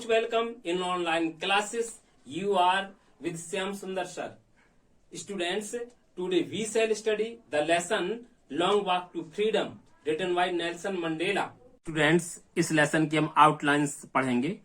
Most welcome in online classes. You are with Syam Sundar sir. Students, today we shall study the lesson Long Walk to Freedom written by Nelson Mandela. Students, इस lesson की हम outlines पढ़ेंगे.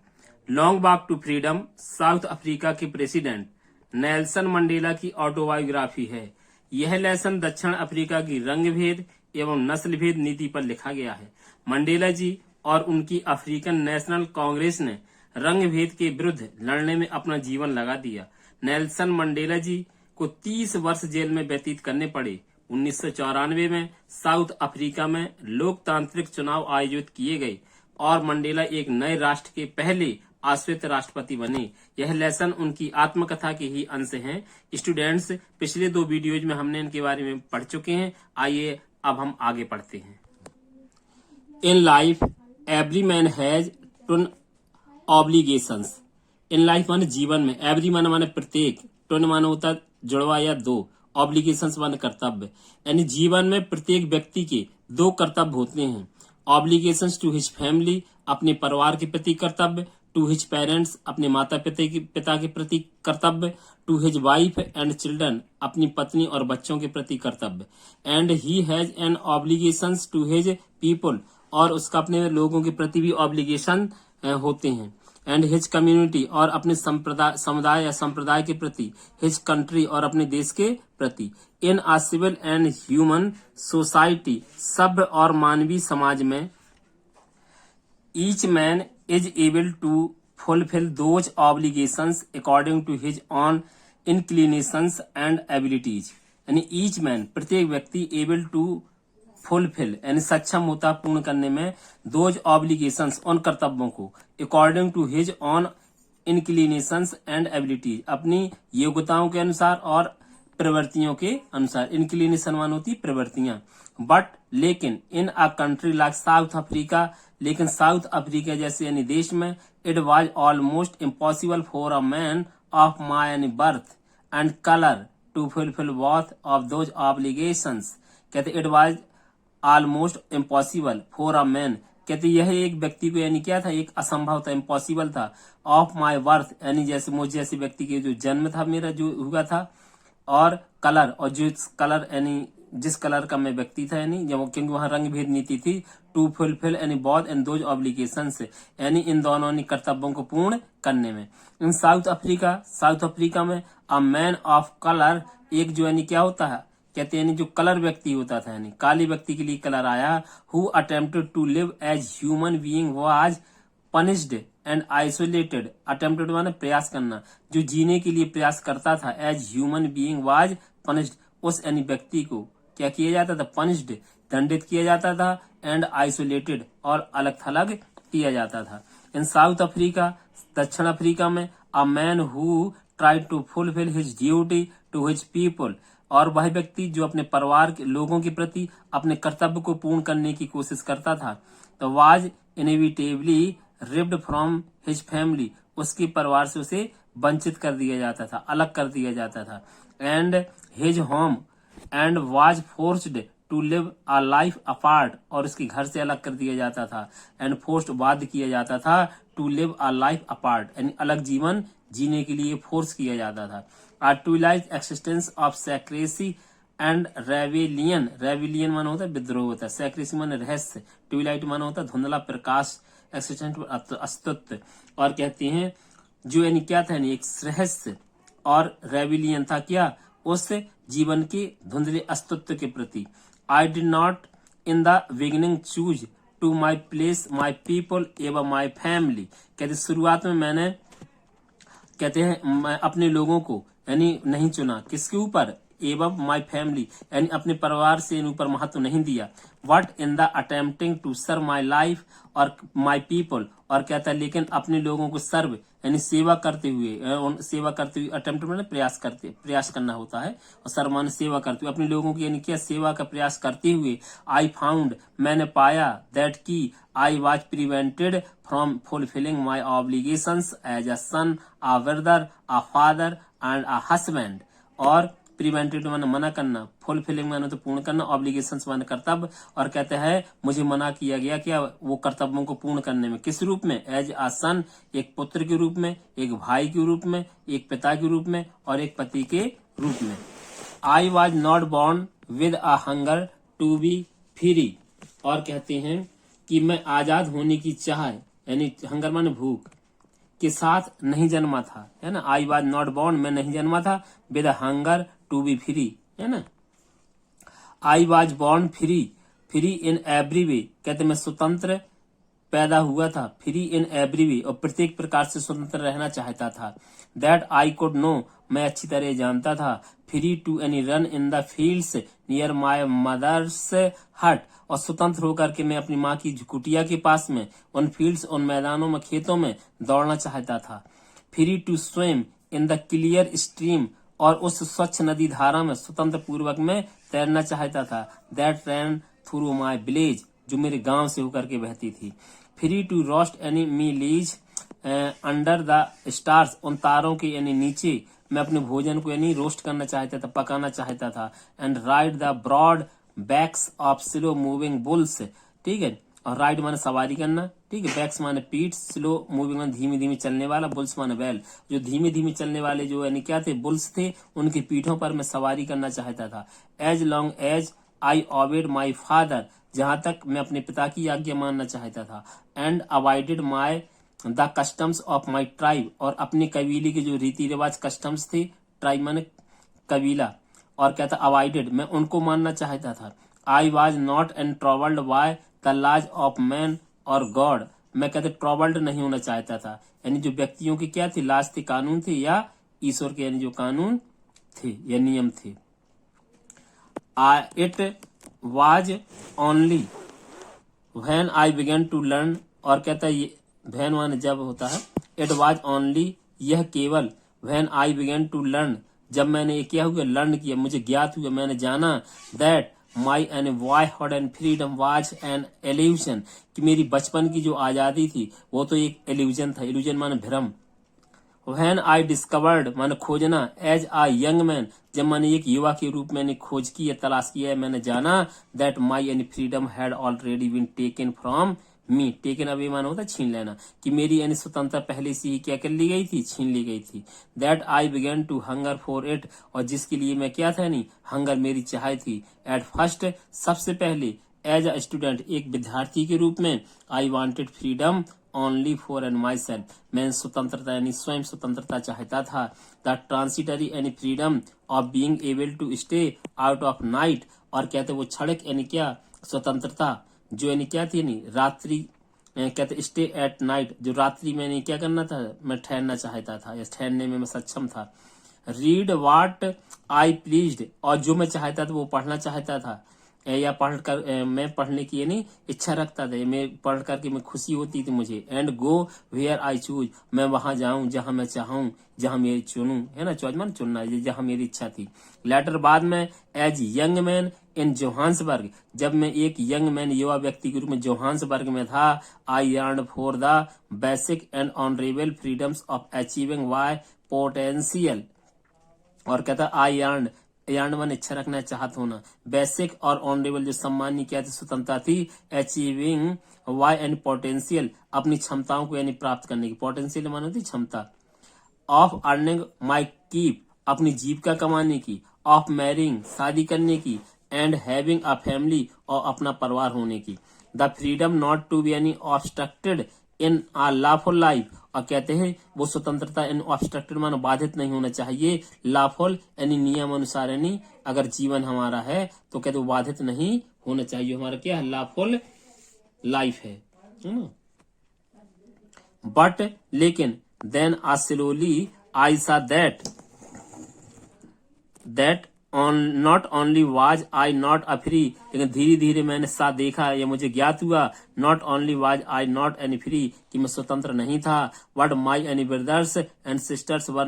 Long Walk to Freedom South Africa के president Nelson Mandela की autobiography है. यह lesson दक्षिण Africa की रंग भेद एवं नस्ल भेद नीति पर लिखा गया है. मंडेला जी और उनकी अफ्रीकन नेशनल कांग्रेस ने रंग भेद के विरुद्ध लड़ने में अपना जीवन लगा दिया. नेल्सन मंडेला जी को 30 वर्ष जेल में व्यतीत करने पड़े. 1994 में साउथ अफ्रीका में लोकतांत्रिक चुनाव आयोजित किए गए और मंडेला एक नए राष्ट्र के पहले आश्रित राष्ट्रपति बने. यह लेसन उनकी आत्मकथा के ही अंश हैं. स्टूडेंट्स, पिछले 2 वीडियोज में हमने इनके बारे में पढ़ चुके हैं. आइए अब हम आगे पढ़ते हैं. In life every man has 2 obligations. In life माने जीवन में, एवरी माने प्रत्येक, 2 माने होता जुड़वा या 2, ऑब्लिगेशंस माने कर्तव्य. यानी जीवन में प्रत्येक व्यक्ति के 2 कर्तव्य होते हैं. ऑब्लिगेशंस टू हिज फैमिली, अपने परिवार के प्रति कर्तव्य. टू हिज पेरेंट्स, अपने माता पिता के प्रति कर्तव्य. To his wife and children, अपनी पत्नी और बच्चों के प्रति कर्तव्य. And he has an obligations to his people, और उसका अपने लोगों के प्रति भी ऑब्लिगेशन होते हैं. एंड हिज कम्युनिटी, और अपने समुदाय या संप्रदाय के प्रति. हिज कंट्री, और अपने देश के प्रति. In a civil and human society, सभ्य और मानवीय समाज में. Each man is able to fulfil those obligations according to his own inclinations and abilities. यानी ईच मैन, प्रत्येक व्यक्ति, एबल टू फुलफिल यानी सक्षम होता पूर्ण करने में, दोज ऑब्लिगेशंस उन कर्तव्यों को, according to his own inclinations and abilities, अपनी योग्यताओं के अनुसार और प्रवृत्तियों के अनुसार. इंक्लिनेशन मान होती प्रवृत्तियां. बट लेकिन in a country like South Africa, लेकिन साउथ अफ्रीका जैसे यानी देश में, it was almost impossible for a man of my यानी birth and colour to fulfil both of those obligations. कहते it was almost impossible for a man, कहते यह एक व्यक्ति को यानी क्या था, एक असंभव था, इम्पॉसिबल था. ऑफ माय बर्थ यानी जैसे मुझ जैसे व्यक्ति के जो जन्म था मेरा जो हुआ था, और कलर, और जो कलर यानी जिस कलर का मैं व्यक्ति था, यानी जब क्योंकि वहां रंग भेद नीति थी. टू फुलफिल यानी बोथ एंड दोज ऑब्लिगेशंस, यानी इन दोनों कर्तव्यों को पूर्ण करने में. इन साउथ अफ्रीका में अ मैन ऑफ कलर, एक जो यानी क्या होता है, कहते हैं जो कलर व्यक्ति होता था, यानी काले व्यक्ति के लिए कलर आया. Who attempted to live as human being was punished and isolated. Attempted माने प्रयास करना, जो जीने के लिए प्रयास करता था. As human being was punished, उस यानी व्यक्ति को क्या किया जाता था, पनिश्ड, दंडित किया जाता था. एंड आइसोलेटेड, और अलग थलग किया जाता था. इन साउथ अफ्रीका, दक्षिण अफ्रीका में, a man who tried to fulfil his duty to his people, और वह व्यक्ति जो अपने परिवार के लोगों के प्रति अपने कर्तव्य को पूर्ण करने की कोशिश करता था. तो was inevitably ripped from his family, उसके परिवार से उसे वंचित कर दिया जाता था, अलग कर दिया जाता था. And his home, and was forced to live a life apart, और उसके घर से अलग कर दिया जाता था. एंड फोर्स्ड, बाध्य किया जाता था. To live a life apart यानी अलग जीवन जीने के लिए फोर्स किया जाता था. A twilight existence of secrecy and rebellion माना होता है विद्रोह होता है. सेक्रेसी माने रहस्य, ट्विलाइट माना होता है धुंधला प्रकाश, एक्सिस्टेंस अस्तित्व. और कहते हैं जो यानी क्या था, यानी एक रहस्य, और रेविलियन था क्या, उस जीवन के धुंधले अस्तित्व के प्रति. I did not in the beginning choose to my place my people एवं माई फैमिली. कहते शुरुआत में मैंने, कहते हैं मैं अपने लोगों को यानी नहीं चुना, किसके ऊपर, एवं माई फैमिली यानी अपने परिवार से इन ऊपर महत्व नहीं दिया. But in the attempting to serve my life और माई पीपल, और कहता है लेकिन अपने लोगों को सर्व यानी सेवा करते हुए, अटेम्प्ट में प्रयास करना होता है, और सर्व माने सेवा करते हुए, अपने लोगों की यानी क्या सेवा का प्रयास करते हुए. आई फाउंड, मैंने पाया, दैट की I was prevented from fulfilling my obligations as a son, a brother, a father and a husband. और प्रिवेंटेड माने मना करना, फुलफिलिंग माने तो पूर्ण करना, ऑब्लिगेशंस माने कर्तव्य, और कहते हैं मुझे मना किया गया क्या वो कर्तव्यों को पूर्ण करने में। किस रूप में? एज आ सन, एक पुत्र के रूप में, एक भाई के रूप में, एक पिता के रूप में, और एक पति के रूप में। I was not born with a hunger to be free, और कहते हैं कि मैं आजाद होने की चाह, यानी हंगर माने भूख, के साथ नहीं जन्मा था, है ना। आई वॉज नॉट बॉर्न, मैं नहीं जन्मा था, with hunger to be free, है ना। I was born free, free in every way, कहते मैं स्वतंत्र पैदा हुआ था, फ्री इन एवरी वे, और प्रत्येक प्रकार से स्वतंत्र रहना चाहता था। दैट आई कुड नो, मैं अच्छी तरह जानता था, free to any run in the fields near my mother's hut, और स्वतंत्र होकर के मैं अपनी माँ की कुटिया के पास में, उन फील्ड्स, उन मैदानों में, खेतों में दौड़ना चाहता था। Free to swim in the clear stream, और उस स्वच्छ नदी धारा में स्वतंत्र पूर्वक में तैरना चाहता था। That ran through my village, जो मेरे गांव से होकर के बहती थी। Free to roast any mealies under the stars, उन तारों के यानी नीचे मैं अपने भोजन को यानी रोस्ट करना चाहता था, पकाना चाहता था। And ride the broad backs of slow moving bulls, ठीक है, और राइड माने सवारी करना, ठीक है, बैक्स माने पीठ, स्लो मूविंग माने धीमी धीमी चलने वाला, बुल्स माने बैल, जो धीमे धीमे चलने वाले जो यानी क्या थे, बुल्स थे, उनकी पीठों पर मैं सवारी करना चाहता था। As long as I obeyed my father, जहां तक मैं अपने पिता की आज्ञा मानना चाहता था। And avoided my the customs of my tribe, और अपने कबीले के जो रीति रिवाज कस्टम्स थे, ट्राइब माने कबीला, और कहता अवॉइडेड, मैं उनको मानना चाहता था। I was not an troubled by the laws of man और गॉड, मैं कहते ट्रबल्ड नहीं होना चाहता था, यानी जो व्यक्तियों की क्या थी, लाज थे, कानून थे, या ईश्वर के यानी जो कानून थे या नियम थे। It was only when I began to learn, और कहता है ये व्हेन माने जब होता है, इट वॉज ओनली, यह केवल, when I began to learn, जब मैंने ये क्या हुआ, लर्न किया, मुझे ज्ञात हुआ, मैंने जाना, that my an boyhood and freedom was an illusion, कि मेरी बचपन की जो आजादी थी वो तो एक एल्यूजन था, एल्यूजन माने भ्रम। When I discovered माने खोजना, एज आ यंग मैन, जब मैंने एक युवा के रूप में खोज की है, तलाश किया है, मैंने जाना, that my any freedom had already been taken from me, taken away माना होता छीन लेना, कि मेरी यानी स्वतंत्रता पहले से ही क्या कर ली गई थी, छीन ली गई थी। That I began to hunger for it, और जिसके लिए मैं क्या था, नहीं हंगर मेरी चाह थी। एट फर्स्ट, सबसे पहले, एज अ स्टूडेंट, एक विद्यार्थी के रूप में, I wanted freedom only for and my self, मैं स्वतंत्रता यानी स्वयं स्वतंत्रता चाहता था। द ट्रांसिटरी यानी freedom of being able to stay out of night, और कहते वो क्षणिक यानी क्या स्वतंत्रता, जो यानी क्या थी, यानी रात्रि, कहते स्टे एट नाइट, जो रात्रि में नहीं क्या करना था, मैं ठहरना चाहता था या ठहरने में मैं सक्षम था। रीड वाट आई प्लीज्ड, और जो मैं चाहता था वो पढ़ना चाहता था, या पढ़कर मैं पढ़ने की यानी इच्छा रखता था, मैं पढ़ करके मैं खुशी होती थी मुझे। And go where I choose, मैं वहां जाऊं जहां मैं चाहूं, जहां मेरी चुनूं, है ना, चॉइस मान चुनना, जहां मेरी इच्छा थी। लेटर बाद में, as young man in Johannesburg, जब मैं एक यंग मैन युवा व्यक्ति के रूप में जोहान्सबर्ग में था, I earn for the basic and honourable freedoms of achieving why potential, और कहता आई अर्न, यार्न वन इच्छा रखना, चाहत होना, बेसिक और ऑनरेबल जो सम्मानी क्या थी, स्वतंत्रता थी। अचीविंग वाई एंड पोटेंशियल, अपनी क्षमताओं को यानी प्राप्त करने की, पोटेंशियल माने होती क्षमता। ऑफ अर्निंग माई कीप, अपनी जीविका कमाने की। ऑफ मैरिंग, शादी करने की। एंड हैविंग अ फैमिली, और अपना परिवार होने की। The freedom not to be any obstructed in a lawful life, और कहते हैं वो स्वतंत्रता इन ऑब्स्ट्रक्टेड मानो बाधित नहीं होना चाहिए, लॉफुल यानी नियम अनुसार, यानी अगर जीवन हमारा है तो कहते वो बाधित नहीं होना चाहिए, हमारा क्या है, लॉफुल लाइफ है ना। बट लेकिन, देन आ स्लोली आई सा that not only was I not a free, लेकिन धीरे धीरे मैंने साथ देखा, ये मुझे ज्ञात हुआ, not only was I not any free, कि मैं स्वतंत्र नहीं था, but my any brothers and sisters were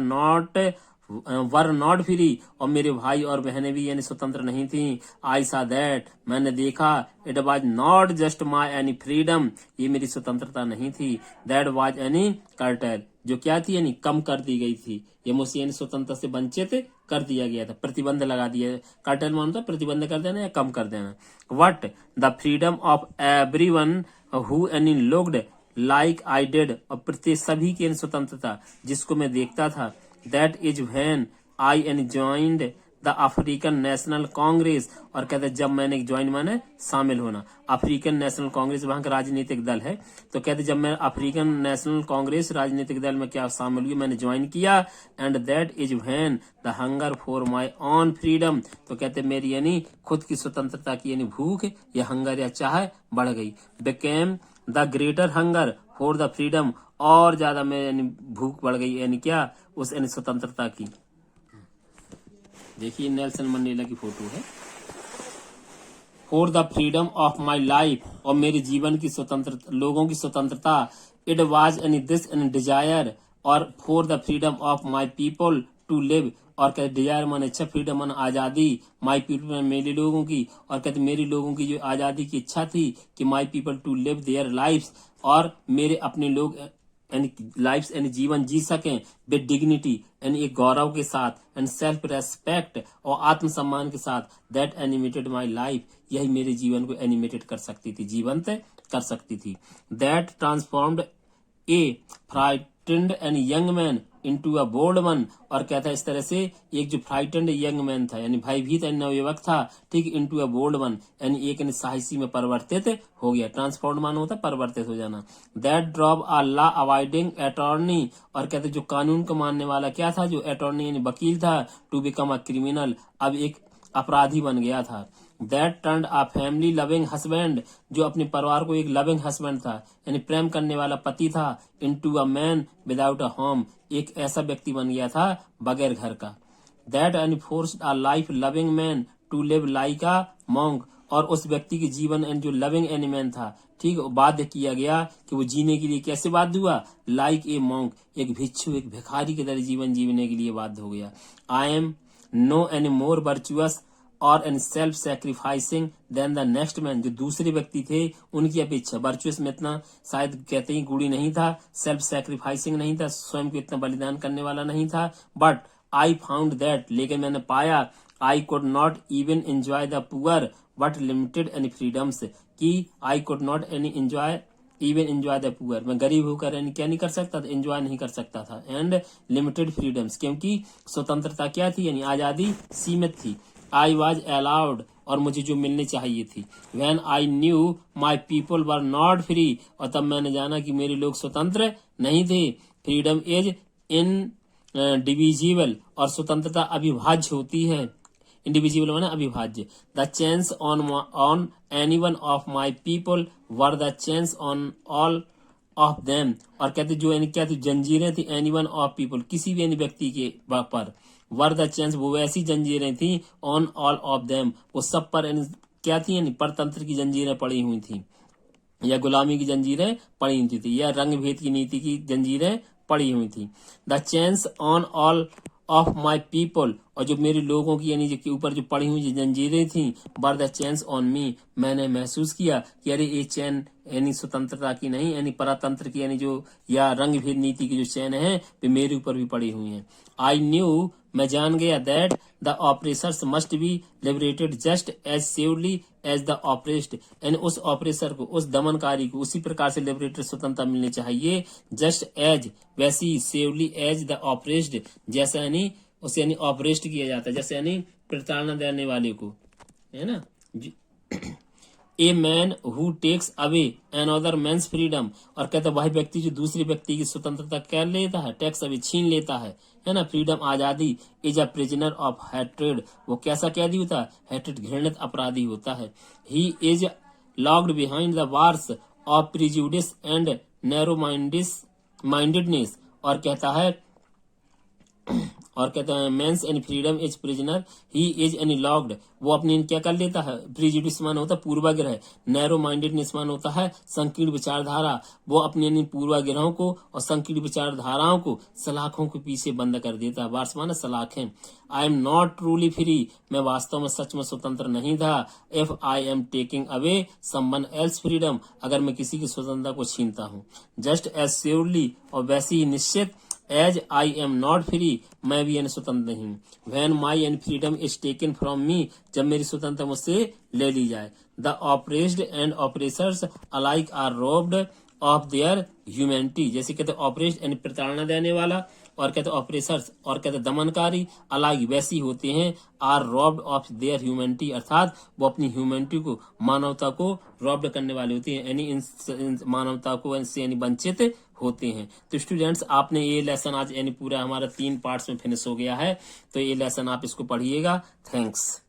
not free, और मेरे भाई और बहनें भी यानी स्वतंत्र नहीं थी। आई सा दैट, मैंने देखा, it was not just my any freedom, ये मेरी स्वतंत्रता नहीं थी, दैट वाज एनी कर्टेल, जो क्या थी यानी कम कर दी गई थी, ये मुझसे यानी स्वतंत्रता से वंचित कर दिया गया था, प्रतिबंध लगा दिया। कर्टेल मानता प्रतिबंध कर देना या कम कर देना। What the freedom of everyone who any looked like I did, और प्रत्येक सभी की स्वतंत्रता जिसको मैं देखता था। That is when I an joined the African National Congress, और कहते जब मैंने ज्वाइन माने शामिल होना, अफ्रीकन नेशनल कांग्रेस वहां का राजनीतिक दल है, तो कहते जब मैं अफ्रीकन नेशनल कांग्रेस राजनीतिक दल में क्या शामिल हुई, मैंने ज्वाइन किया। And that is when the hunger for my on freedom, तो कहते मेरी यानी खुद की स्वतंत्रता की यानी भूख या हंगर या चाह बढ़ गई। Became the greater hunger for the freedom, और ज्यादा में यानी भूख बढ़ गई, यानी क्या उस यानी स्वतंत्रता की। देखिए नेल्सन मंडेला की फोटो है। For the freedom of my life, और मेरे जीवन की स्वतंत्रता, लोगों की स्वतंत्रता। It was any this an desire, और for the freedom of my people to live, और कहते डिजायर माने इच्छा, फ्रीडम माने आजादी, माई पीपल मेरे लोगों की, और कहते मेरे लोगों की जो आजादी की इच्छा थी कि my people to live their lifes, और मेरे अपने लोग यानी लाइफ यानी जीवन जी सकें विद डिग्निटी यानी एक गौरव के साथ, एंड सेल्फ रेस्पेक्ट और आत्मसम्मान के साथ। दैट एनिमेटेड माई लाइफ, यही मेरे जीवन को एनिमेटेड कर सकती थी, जीवंत कर सकती थी। That transformed a frightened and young man into a bold one, और कहता है इस तरह से एक जो फ्राइटेंड यंग मैन था यानी भयभीत नवयुवक था, ठीक, इनटू अ बोल्ड वन यानी एक साहसी में परिवर्तित हो गया। ट्रांसफॉर्म मान होता है परिवर्तित हो जाना। That drop a law avoiding attorney, और कहते जो कानून को मानने वाला क्या था, जो अटॉर्नी यानी वकील था, टू बिकम अ क्रिमिनल, अब एक अपराधी बन गया था। That turned a family loving husband, जो अपने परिवार को एक लविंग हस्बैंड था यानी प्रेम करने वाला पति था, into a man without a home, एक ऐसा व्यक्ति बन गया था बगैर घर का। That enforced a life loving man to live like a monk, और उस व्यक्ति के जीवन जो लविंग एनिमैन था, ठीक, बाध्य किया गया कि वो जीने के लिए कैसे बाध्य हुआ, लाइक ए मॉन्क, एक भिक्षु एक भिखारी की तरह जीवन जीने के लिए बाध्य हो गया। I am no any more virtuous or an self sacrificing than the next man, जो दूसरे व्यक्ति थे उनकी अपेक्षा वर्चुअस में इतना शायद कहते ही गुणी नहीं था, सेल्फ सेक्रीफाइसिंग नहीं था, स्वयं को इतना बलिदान करने वाला नहीं था। बट आई फाउंड दैट, लेकिन मैंने पाया, I could not even enjoy the poor but limited any freedoms, की I could not any enjoy even enjoy the poor, मैं गरीब होकर क्या नहीं कर सकता था, एंजॉय नहीं कर सकता था। एंड लिमिटेड फ्रीडम्स, क्योंकि स्वतंत्रता क्या थी यानी आजादी सीमित थी। आई वॉज अलाउड, और मुझे जो मिलनी चाहिए थी। When I knew my people were not free, और तब मैंने जाना कि मेरे लोग स्वतंत्र नहीं थे। फ्रीडम इज इन डिविजिबल, और स्वतंत्रता अविभाज्य होती है। इंडिविजुअल माने अविभाज्य। The चेंस on any one of my people were the चेंस on all of them, और कहते जो यानी क्या थी जंजीरें थी, एनी वन ऑफ पीपल किसी भी व्यक्ति के पर, वर द चेंस वो वैसी जंजीरें थी, ऑन ऑल ऑफ देम वो सब पर क्या थी यानी परतंत्र की जंजीरें पड़ी हुई थी, या गुलामी की जंजीरें पड़ी हुई थी, या रंग भेद की नीति की जंजीरें पड़ी हुई थी। The चेंस on all of my people, और जो मेरे लोगों की यानी के ऊपर जो पड़ी हुई जंजीरें थी, वर द चेंस ऑन मी, मैंने महसूस किया कि अरे ये चैन यानी स्वतंत्रता की नहीं यानी परतंत्र की यानी जो या रंग भेद नीति की जो चैन है वे मेरे ऊपर भी पड़ी हुई हैं। आई न्यू, मैं जान गया, that the oppressors must be liberated just as severely as the oppressed, यानी उस ऑपरेसर को उस दमनकारी को उसी प्रकार से लिबरेटेड स्वतंत्रता मिलनी चाहिए, जस्ट एज वैसी, सेवरली एज द ऑपरेस्ड जैसा यानी उसे यानी ऑपरेस्ट किया जाता है, जैसे यानी प्रताड़ना देने वाले को, है ना। A man who takes away another man's freedom, और कहता वही व्यक्ति जो दूसरे व्यक्ति की स्वतंत्रता कर लेता है, टैक्स अवे छीन लेता है ना, फ्रीडम आजादी, is a prisoner of hatred, वो कैसा कैदी होता है, हैट्रेड घृणित अपराधी होता है। He is locked behind the bars of prejudice and narrow mindedness, और कहता है men's and freedom is prisoner, he is any locked, वो अपनी क्या कर लेता है, प्रिजुडिस मान होता है पूर्वाग्रह, नैरो माइंडेडनेस मान होता है संकीर्ण विचारधारा, वो अपने पूर्वाग्रहों को और संकीर्ण विचारधाराओं को सलाखों के पीछे बंद कर देता है। वार्स माना सलाखें। I am not truly free, मैं वास्तव में सच में स्वतंत्र नहीं था। If I am taking away someone else freedom, अगर मैं किसी की स्वतंत्रता को छीनता हूँ। जस्ट एज श्योरली, और वैसे ही निश्चित, as I am not free, मैं भी यानी स्वतंत्र नहीं हूँ। When my and freedom is taken from me, जब मेरी स्वतंत्रता मुझसे ले ली जाए। The oppressed and oppressors alike are robbed of their humanity, जैसे कहते ऑपरेस्ड यानी प्रताड़ना देने वाला, और कहते ऑपरेसर्स और कहते दमनकारी अलग वैसी होते हैं, are robbed of their humanity, अर्थात वो अपनी ह्यूमैनिटी को, मानवता को रॉब्ड करने वाले होते हैं, यानी इन मानवता को इनसे यानी वंचित होते हैं। तो स्टूडेंट्स आपने ये लेसन आज यानी पूरा हमारा 3 पार्ट्स में फिनिश हो गया है, तो ये लेसन आप इसको पढ़िएगा। थैंक्स।